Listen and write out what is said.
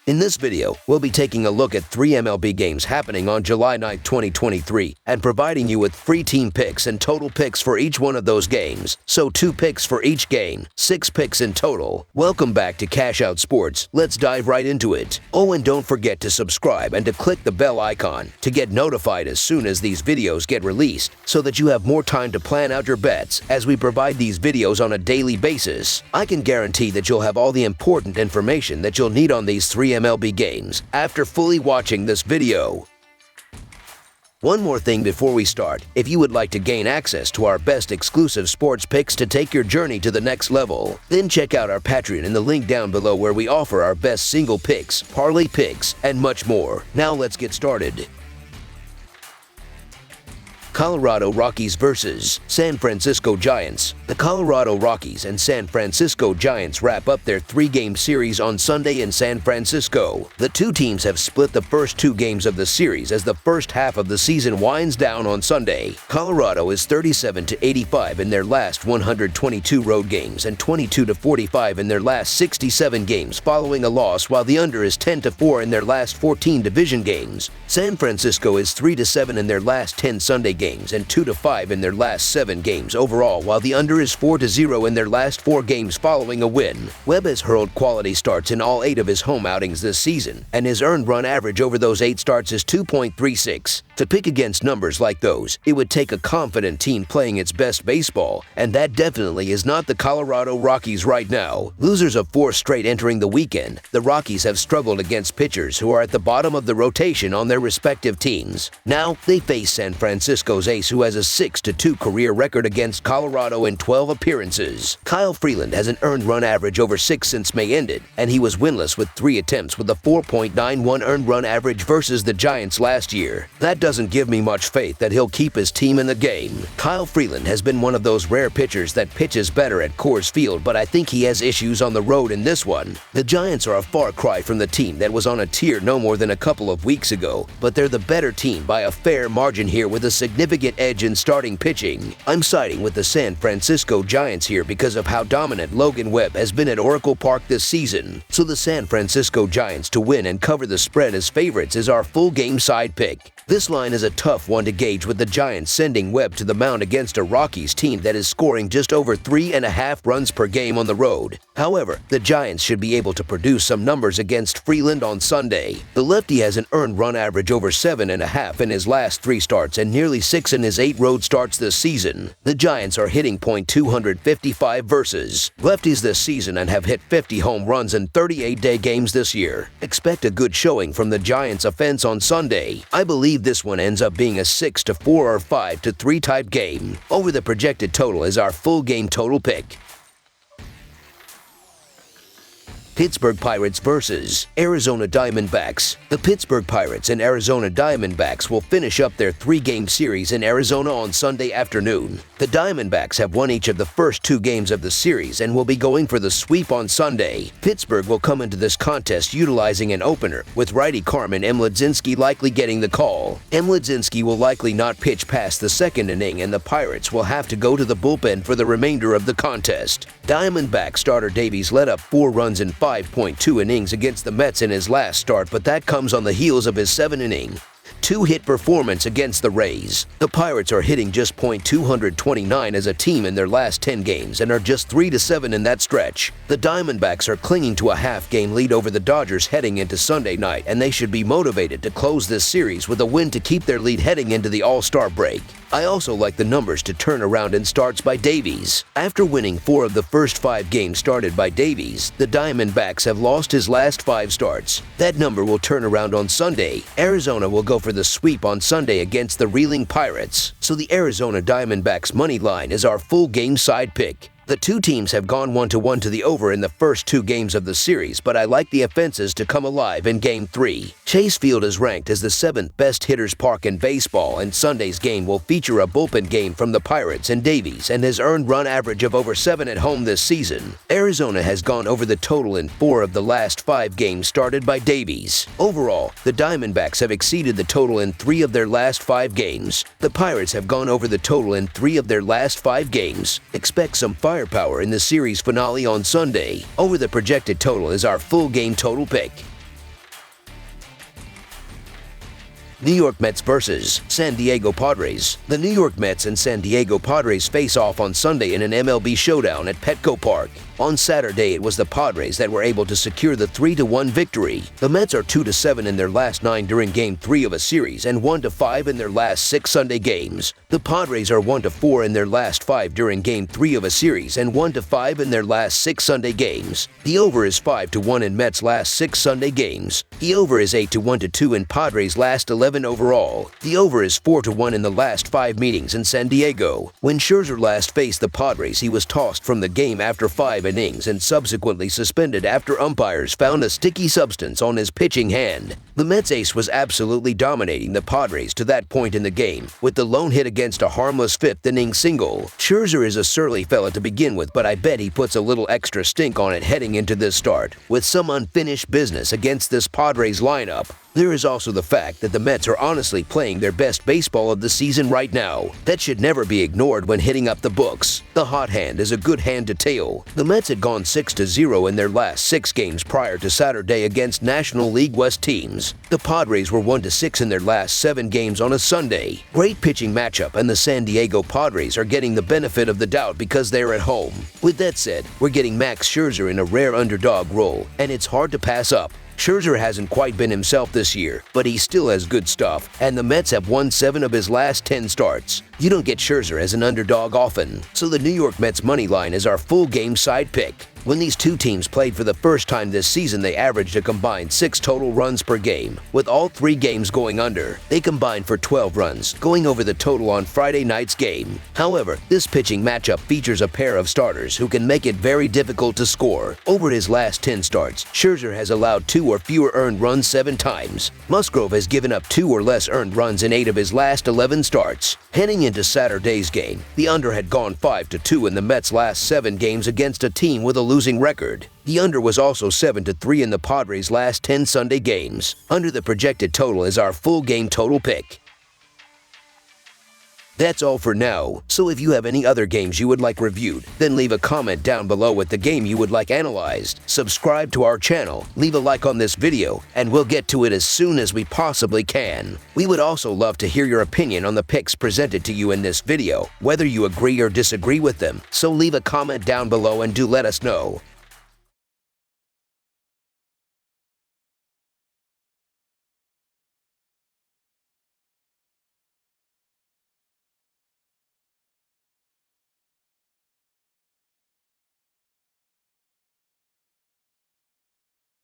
In this video, we'll be taking a look at 3 MLB games happening on July 9, 2023, and providing you with free team picks and total picks for each one of those games. So 2 picks for each game, 6 picks in total. Welcome back to Cash Out Sports. Let's dive right into it. Oh, and don't forget to subscribe and to click the bell icon to get notified as soon as these videos get released, so that you have more time to plan out your bets as we provide these videos on a daily basis. I can guarantee that you'll have all the important information that you'll need on these 3 MLB games after fully watching this video. One more thing before we start, if you would like to gain access to our best exclusive sports picks to take your journey to the next level, then check out our Patreon in the link down below, where we offer our best single picks, parlay picks, and much more. Now let's get started. Colorado Rockies vs. San Francisco Giants. The Colorado Rockies and San Francisco Giants wrap up their 3-game series on Sunday in San Francisco. The two teams have split the first 2 games of the series as the first half of the season winds down on Sunday. Colorado is 37-85 in their last 122 road games and 22-45 in their last 67 games following a loss, while the under is 10-4 in their last 14 division games. San Francisco is 3-7 in their last 10 Sunday games and 2-5 in their last 7 games overall, while the under is 4-0 in their last 4 games following a win. Webb has hurled quality starts in all 8 of his home outings this season, and his earned run average over those 8 starts is 2.36. To pick against numbers like those, it would take a confident team playing its best baseball, and that definitely is not the Colorado Rockies right now. Losers of 4 straight entering the weekend, the Rockies have struggled against pitchers who are at the bottom of the rotation on their respective teams. Now, they face San Francisco's ace, who has a 6-2 career record against Colorado in 12 appearances. Kyle Freeland has an earned run average over 6 since May ended, and he was winless with 3 attempts with a 4.91 earned run average versus the Giants last year. That doesn't give me much faith that he'll keep his team in the game. Kyle Freeland has been one of those rare pitchers that pitches better at Coors Field, but I think he has issues on the road in this one. The Giants are a far cry from the team that was on a tier no more than a couple of weeks ago, but they're the better team by a fair margin here with a significant edge in starting pitching. I'm siding with the San Francisco Giants here because of how dominant Logan Webb has been at Oracle Park this season. So the San Francisco Giants to win and cover the spread as favorites is our full game side pick. This line is a tough one to gauge, with the Giants sending Webb to the mound against a Rockies team that is scoring just over 3.5 runs per game on the road. However, the Giants should be able to produce some numbers against Freeland on Sunday. The lefty has an earned run average over 7.5 in his last 3 starts and nearly 6 in his 8 road starts this season. The Giants are hitting .255 versus lefties this season and have hit 50 home runs in 38-day games this year. Expect a good showing from the Giants offense on Sunday. I believe this one ends up being a 6-4 or 5-3 type game. Over the projected total is our full game total pick. Pittsburgh Pirates vs. Arizona Diamondbacks. The Pittsburgh Pirates and Arizona Diamondbacks will finish up their 3-game series in Arizona on Sunday afternoon. The Diamondbacks have won each of the first 2 games of the series and will be going for the sweep on Sunday. Pittsburgh will come into this contest utilizing an opener, with righty Carmen Mlodzinski likely getting the call. Mlodzinski will likely not pitch past the 2nd inning, and the Pirates will have to go to the bullpen for the remainder of the contest. Diamondback starter Davies let up 4 runs in 5.2 innings against the Mets in his last start, but that comes on the heels of his 7-inning, 2-hit performance against the Rays. The Pirates are hitting just .229 as a team in their last 10 games and are just 3-7 in that stretch. The Diamondbacks are clinging to a half-game lead over the Dodgers heading into Sunday night, and they should be motivated to close this series with a win to keep their lead heading into the All-Star break. I also like the numbers to turn around in starts by Davies. After winning 4 of the first 5 games started by Davies, the Diamondbacks have lost his last 5 starts. That number will turn around on Sunday. Arizona will go for the sweep on Sunday against the reeling Pirates. So the Arizona Diamondbacks money line is our full game side pick. The two teams have gone 1-1 to the over in the first 2 games of the series, but I like the offenses to come alive in Game 3. Chase Field is ranked as the 7th best hitters park in baseball, and Sunday's game will feature a bullpen game from the Pirates and Davies, and his earned run average of over 7 at home this season. Arizona has gone over the total in 4 of the last 5 games started by Davies. Overall, the Diamondbacks have exceeded the total in 3 of their last 5 games. The Pirates have gone over the total in 3 of their last 5 games. Expect some firepower in the series finale on Sunday. Over the projected total is our full game total pick. New York Mets versus San Diego Padres. The New York Mets and San Diego Padres face off on Sunday in an MLB showdown at Petco Park. On Saturday, it was the Padres that were able to secure the 3-1 victory. The Mets are 2-7 in their last 9 during Game 3 of a series and 1-5 in their last 6 Sunday games. The Padres are 1-4 in their last 5 during Game 3 of a series and 1-5 in their last 6 Sunday games. The over is 5-1 in Mets' last 6 Sunday games. The over is 8-1-2 in Padres' last 11 overall. The over is 4-1 in the last 5 meetings in San Diego. When Scherzer last faced the Padres, he was tossed from the game after 5 innings and subsequently suspended after umpires found a sticky substance on his pitching hand. The Mets ace was absolutely dominating the Padres to that point in the game, with the lone hit against a harmless 5th-inning single. Scherzer is a surly fella to begin with, but I bet he puts a little extra stink on it heading into this start, with some unfinished business against this Padres lineup. There is also the fact that the Mets are honestly playing their best baseball of the season right now. That should never be ignored when hitting up the books. The hot hand is a good hand to tail. The Mets had gone 6-0 in their last 6 games prior to Saturday against National League West teams. The Padres were 1-6 in their last 7 games on a Sunday. Great pitching matchup, and the San Diego Padres are getting the benefit of the doubt because they're at home. With that said, we're getting Max Scherzer in a rare underdog role, and it's hard to pass up. Scherzer hasn't quite been himself this year, but he still has good stuff, and the Mets have won 7 of his last 10 starts. You don't get Scherzer as an underdog often, so the New York Mets money line is our full game side pick. When these two teams played for the first time this season, they averaged a combined 6 total runs per game. With all 3 games going under, they combined for 12 runs, going over the total on Friday night's game. However, this pitching matchup features a pair of starters who can make it very difficult to score. Over his last 10 starts, Scherzer has allowed 2 or fewer earned runs 7 times. Musgrove has given up 2 or less earned runs in 8 of his last 11 starts. Heading into Saturday's game, the under had gone 5-2 in the Mets' last 7 games against a team with a losing record. The under was also 7-3 in the Padres' last 10 Sunday games. Under the projected total is our full game total pick. That's all for now, so if you have any other games you would like reviewed, then leave a comment down below with the game you would like analyzed. Subscribe to our channel, leave a like on this video, and we'll get to it as soon as we possibly can. We would also love to hear your opinion on the picks presented to you in this video, whether you agree or disagree with them, so leave a comment down below and do let us know.